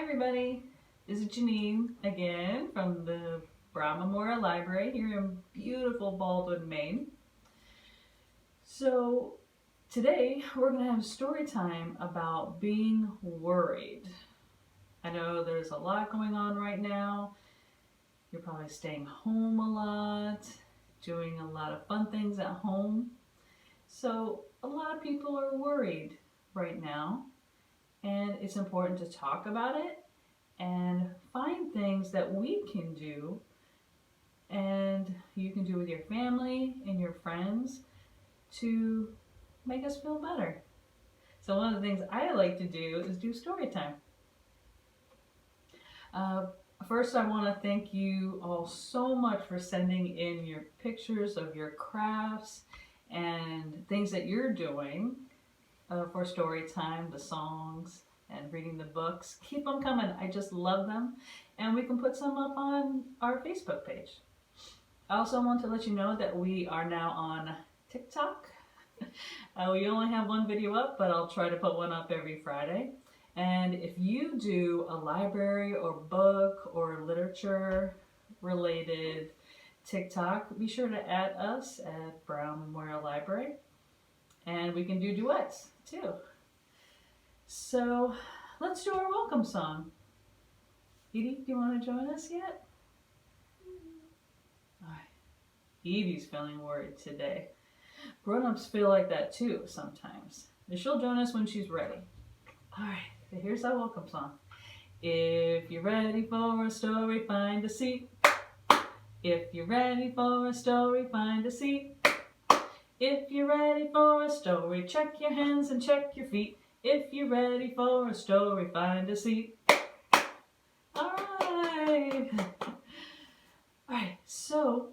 everybody, this is Janine again from the Brown Memorial Library here in beautiful Baldwin, Maine. So today we're going to have story time about being worried. I know there's a lot going on right now. You're probably staying home a lot, doing a lot of fun things at home. So a lot of people are worried right now, and it's important to talk about it and find things that we can do and you can do with your family and your friends to make us feel better. So one of the things I like to do is do story time. First, I want to thank you all so much for sending in your pictures of your crafts and things that you're doing for story time, the songs and reading the books. Keep them coming. I just love them. And we can put some up on our Facebook page. I also want to let you know that we are now on TikTok. We only have one video up, but I'll try to put one up every Friday. And if you do a library or book or literature related TikTok, be sure to add us at Brown Memorial Library. And we can do duets too. So let's do our welcome song. Edie, do you want to join us yet? Edie's feeling worried today. Grown-ups feel like that too sometimes. But she'll join us when she's ready. Alright, so here's our welcome song. If you're ready for a story, find a seat. If you're ready for a story, find a seat. If you're ready for a story, check your hands and check your feet. If you're ready for a story, find a seat. Alright. Alright, so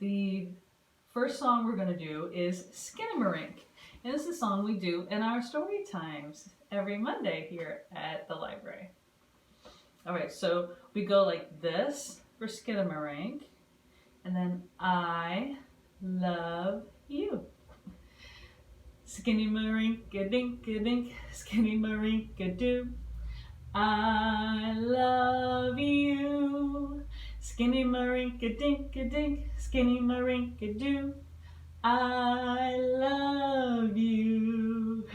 the first song we're going to do is Skinnamarinky. And this is a song we do in our story times every Monday here at the library. Alright, so we go like this for Skinnamarinky. And then I love you. Skinnamarinky-dink-a-dink, Skinnamarinky-doo. I love you. Skinnamarinky-dink-a-dink, Skinnamarinky-doo. I love you.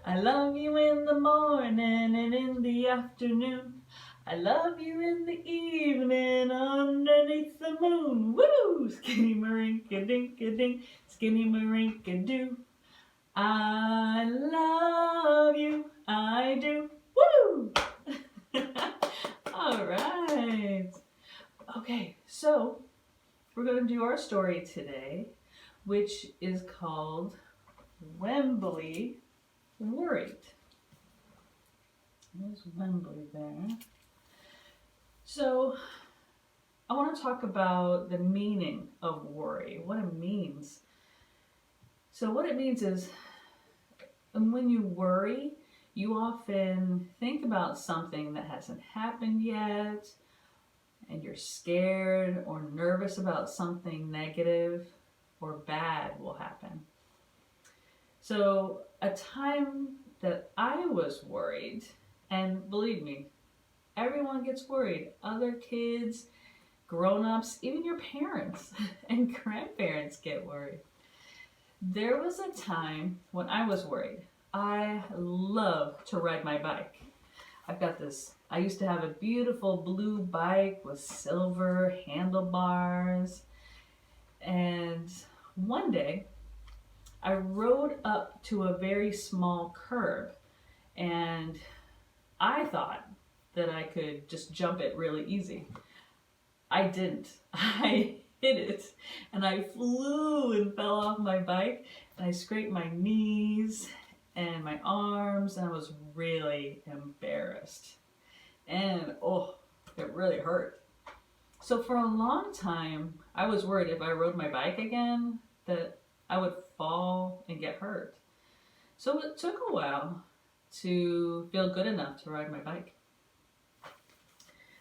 I love you in the morning and in the afternoon. I love you in the evening underneath the moon. Woo! Skinnamarinky-dink-a-dink, Skinnamarinky-doo. I love you. I do. Woo! All right. Okay, so we're going to do our story today, which is called Wembley Worried. There's Wembley there. So I want to talk about the meaning of worry, what it means. So what it means is when you worry, you often think about something that hasn't happened yet, and you're scared or nervous about something negative or bad will happen. So a time that I was worried, and believe me, everyone gets worried. Other kids, grown-ups, even your parents and grandparents get worried. There was a time when I was worried. I love to ride my bike. I used to have a beautiful blue bike with silver handlebars. And one day, I rode up to a very small curb, and I thought that I could just jump it really easy. I didn't. I hit it, and I flew and fell off my bike, and I scraped my knees and my arms, and I was really embarrassed. And it really hurt. So for a long time, I was worried if I rode my bike again that I would fall and get hurt. So it took a while to feel good enough to ride my bike.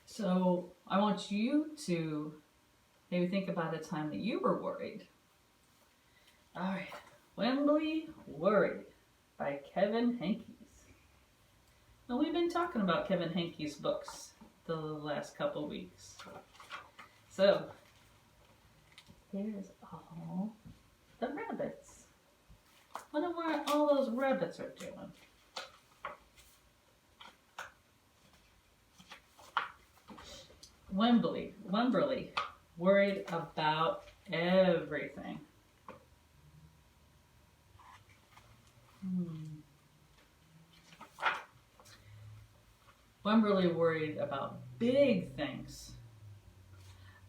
So I want you to maybe think about a time that you were worried. All right, Wembley Worried by Kevin Hankins. And we've been talking about Kevin Henke's books the last couple weeks. So, here's all the rabbits. Wonder what all those rabbits are doing. Wemberly, worried about everything. Wemberly worried about big things.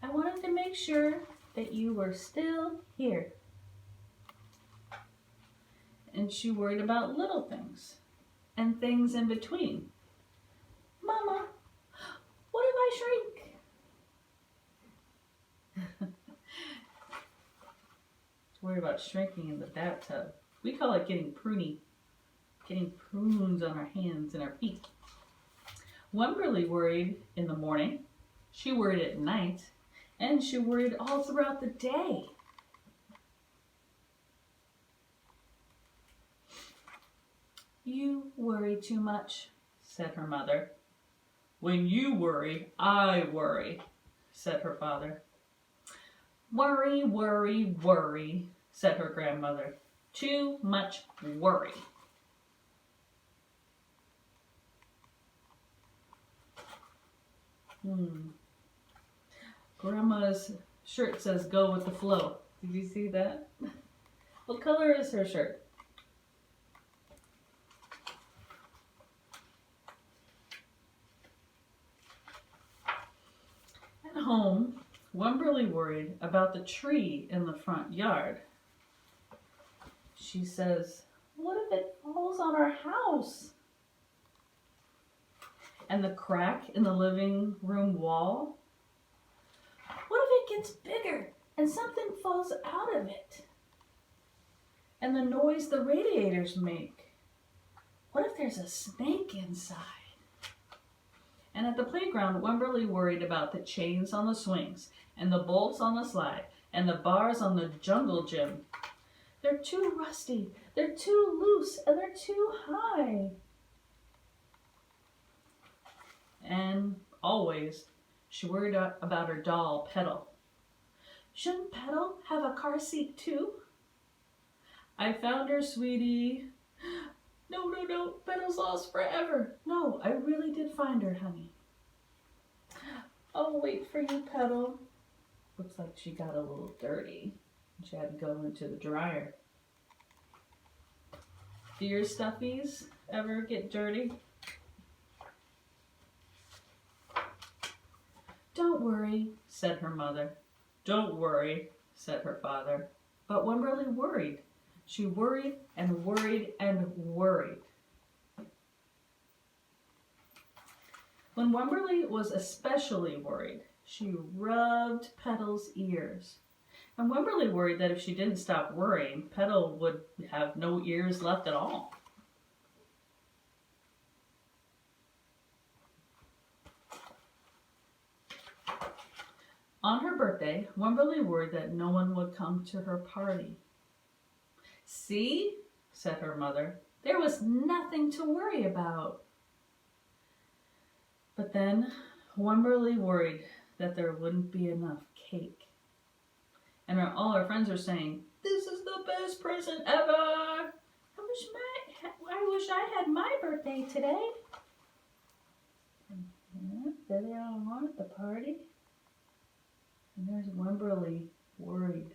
I wanted to make sure that you were still here. And she worried about little things and things in between. Mama, what if I shrink? Worried about shrinking in the bathtub. We call it getting pruny. Getting prunes on our hands and our feet. Wemberly worried in the morning. She worried at night. And she worried all throughout the day. You worry too much, said her mother. When you worry, I worry, said her father. Worry, worry, worry, said her grandmother. Too much worry. Grandma's shirt says go with the flow. Did you see that? What color is her shirt? At home, Wemberly worried about the tree in the front yard. She says, what if it falls on our house? And the crack in the living room wall? What if it gets bigger and something falls out of it? And the noise the radiators make? What if there's a snake inside? And at the playground, Wemberly worried about the chains on the swings, and the bolts on the slide, and the bars on the jungle gym. They're too rusty, they're too loose, and they're too high. And always, she worried about her doll, Petal. Shouldn't Petal have a car seat too? I found her, sweetie. No, no, no, Petal's lost forever. No, I really did find her, honey. I'll wait for you, Petal. Looks like she got a little dirty. She had to go into the dryer. Do your stuffies ever get dirty? Don't worry, said her mother. Don't worry, said her father. But Wemberly worried. She worried and worried and worried. When Wemberly was especially worried, she rubbed Petal's ears. And Wemberly worried that if she didn't stop worrying, Petal would have no ears left at all. On her birthday, Wemberly worried that no one would come to her party. See, said her mother, there was nothing to worry about. But then Wemberly worried that there wouldn't be enough cake. And all her friends are saying, this is the best present ever. I wish I had my birthday today. Yeah, there they all are at the party. And there's Wemberly worried.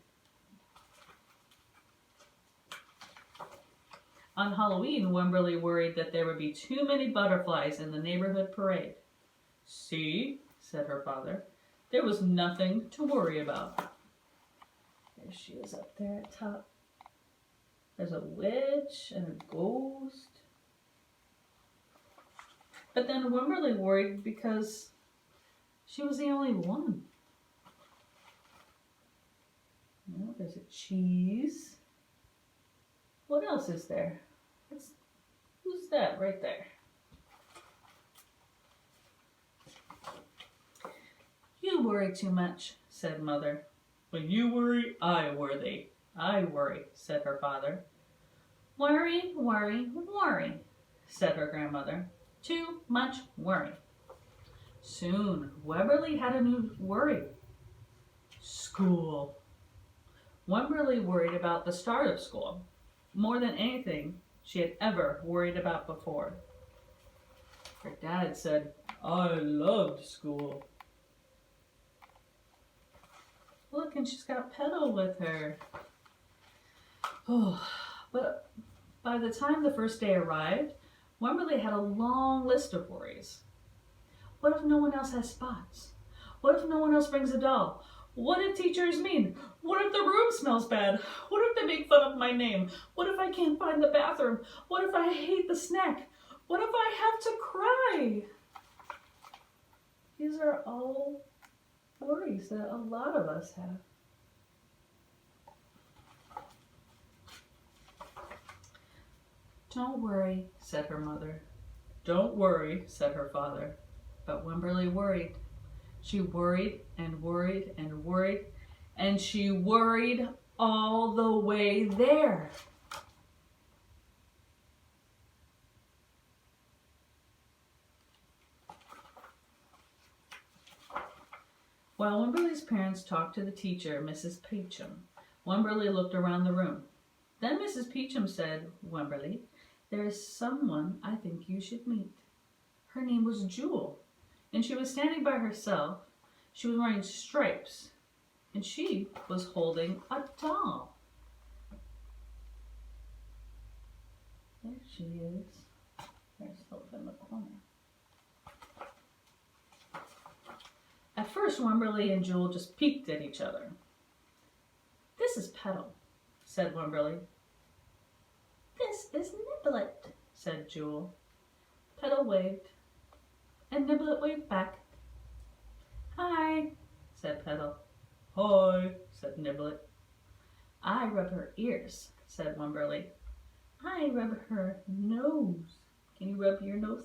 On Halloween, Wemberly worried that there would be too many butterflies in the neighborhood parade. See, said her father, there was nothing to worry about. There she is up there at top. There's a witch and a ghost. But then Wemberly worried because she was the only one. Well, there's a cheese. What else is there? Who's that right there? You worry too much, said Mother. When you worry, I worry. I worry, said her father. Worry, worry, worry, said her grandmother. Too much worry. Soon, Webberly had a new worry. School. Wemberly worried about the start of school, more than anything she had ever worried about before. Her dad said, I loved school. Look, and she's got Petal with her. Oh, but by the time the first day arrived, Wemberly had a long list of worries. What if no one else has spots? What if no one else brings a doll? What if teachers mean? What if the room smells bad? What if they make fun of my name? What if I can't find the bathroom? What if I hate the snack? What if I have to cry? These are all worries that a lot of us have. Don't worry, said her mother. Don't worry, said her father. But Wemberly worried. She worried and worried and worried, and she worried all the way there. While Wemberly's parents talked to the teacher, Mrs. Peachum, Wemberly looked around the room. Then Mrs. Peachum said, Wemberly, there is someone I think you should meet. Her name was Gill, and she was standing by herself. She was wearing stripes, and she was holding a doll. There she is. There's Hope in the corner. At first, Wemberly and Gill just peeked at each other. This is Petal, said Wemberly. This is Niblet, said Gill. Petal waved, and Niblet waved back. Hi, said Petal. Hi, said Niblet. I rub her ears, said Wemberly. I rub her nose. Can you rub your nose?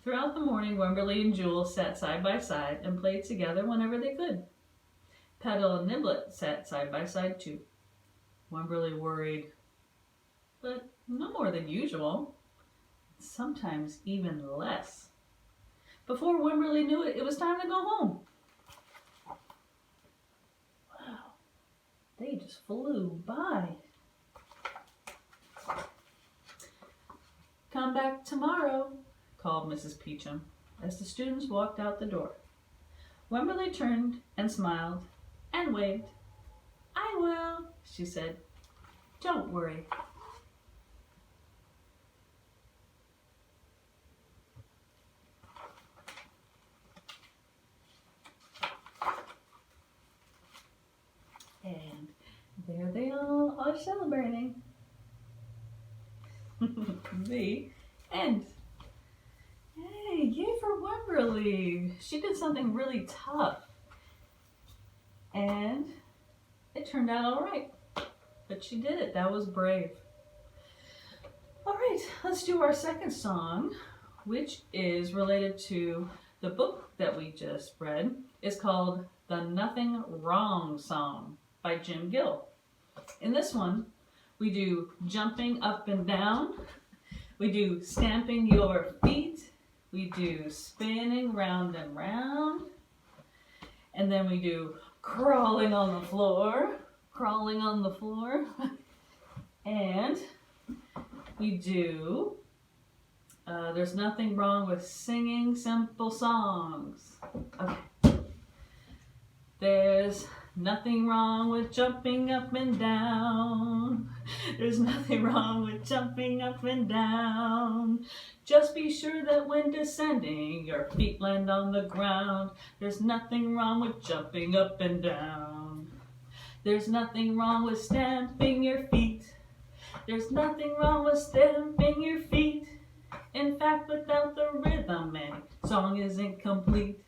Throughout the morning, Wemberly and Gill sat side by side and played together whenever they could. Petal and Niblet sat side by side too. Wemberly worried, but no more than usual, sometimes even less. Before Wemberly knew it, it was time to go home. Wow, they just flew by. Come back tomorrow, called Mrs. Peachum as the students walked out the door. Wemberly turned and smiled and waved. I will, she said. Don't worry. And there they all are celebrating. The end. Hey, yay for Wemberly. She did something really tough. And it turned out all right. But she did it. That was brave. All right, let's do our second song, which is related to the book that we just read. It's called The Nothing Wrong Song by Gill. In this one, we do jumping up and down. We do stamping your feet. We do spinning round and round. And then we do crawling on the floor. Crawling on the floor. And we do, there's nothing wrong with singing simple songs. Okay. There's nothing wrong with jumping up and down. There's nothing wrong with jumping up and down. Just be sure that when descending, your feet land on the ground. There's nothing wrong with jumping up and down. There's nothing wrong with stamping your feet. There's nothing wrong with stamping your feet. In fact, without the rhythm, any song isn't complete.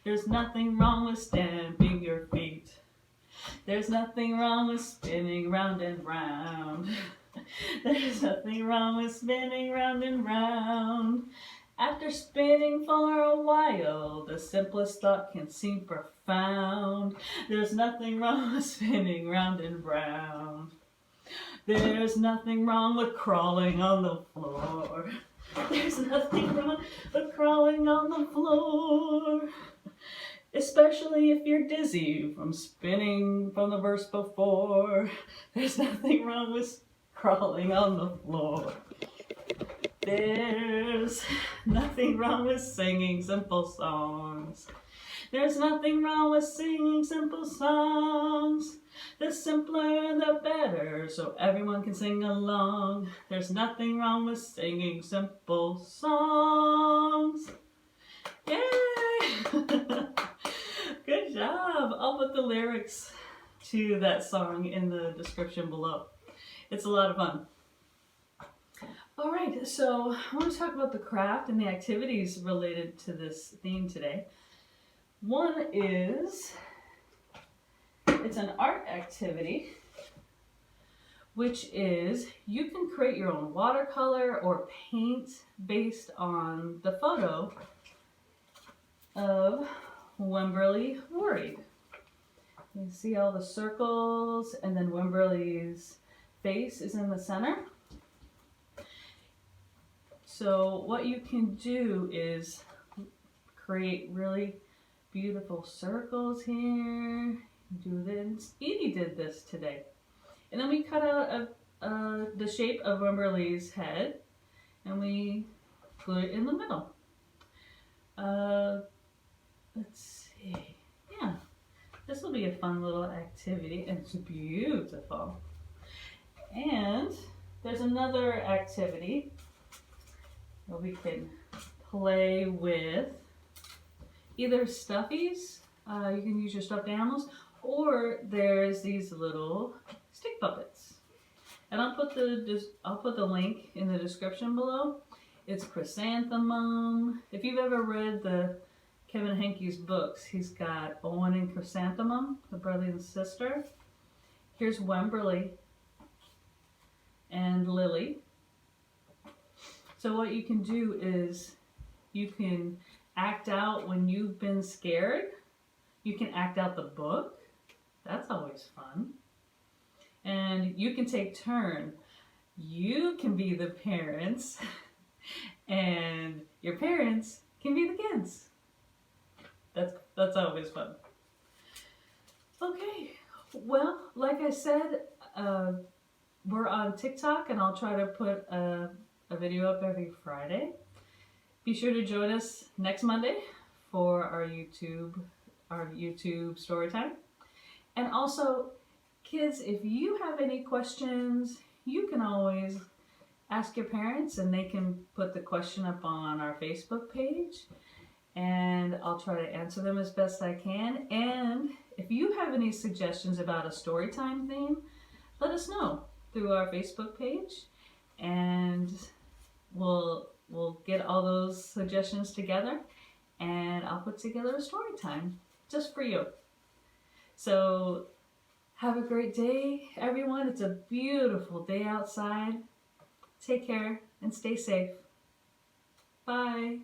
There's nothing wrong with stamping your feet. There's nothing wrong with spinning round and round. There's nothing wrong with spinning round and round. After spinning for a while, the simplest thought can seem profound. There's nothing wrong with spinning round and round. There's nothing wrong with crawling on the floor. There's nothing wrong with crawling on the floor. Especially if you're dizzy from spinning from the verse before. There's nothing wrong with crawling on the floor. There's nothing wrong with singing simple songs. There's nothing wrong with singing simple songs. The simpler the better, so everyone can sing along. There's nothing wrong with singing simple songs. Yay! Good job! I'll put the lyrics to that song in the description below. It's a lot of fun. Alright, so I want to talk about the craft and the activities related to this theme today. One is, it's an art activity, which is you can create your own watercolor or paint based on the photo of Wimberly worried. You see all the circles, and then Wimberly's face is in the center. So what you can do is create really beautiful circles here. Do this. Edie did this today. And then we cut out the shape of Wimberly's head, and we put it in the middle. Let's see. Yeah, this will be a fun little activity, and it's beautiful. And there's another activity where we can play with either stuffies, you can use your stuffed animals, or there's these little stick puppets. And I'll put the link in the description below. It's Chrysanthemum. If you've ever read the Kevin Henkie's books, he's got Owen and Chrysanthemum, the brother and sister. Here's Wimberly and Lily. So what you can do is you can act out when you've been scared. You can act out the book. That's always fun. And you can take turn. You can be the parents and your parents can be the kids. That's always fun. Okay, well, like I said, we're on TikTok, and I'll try to put a video up every Friday. Be sure to join us next Monday for our YouTube Storytime. And also, kids, if you have any questions, you can always ask your parents, and they can put the question up on our Facebook page, and I'll try to answer them as best I can. And if you have any suggestions about a Storytime theme, let us know through our Facebook page, and we'll get all those suggestions together, and I'll put together a story time just for you. So have a great day, everyone. It's a beautiful day outside. Take care and stay safe. Bye.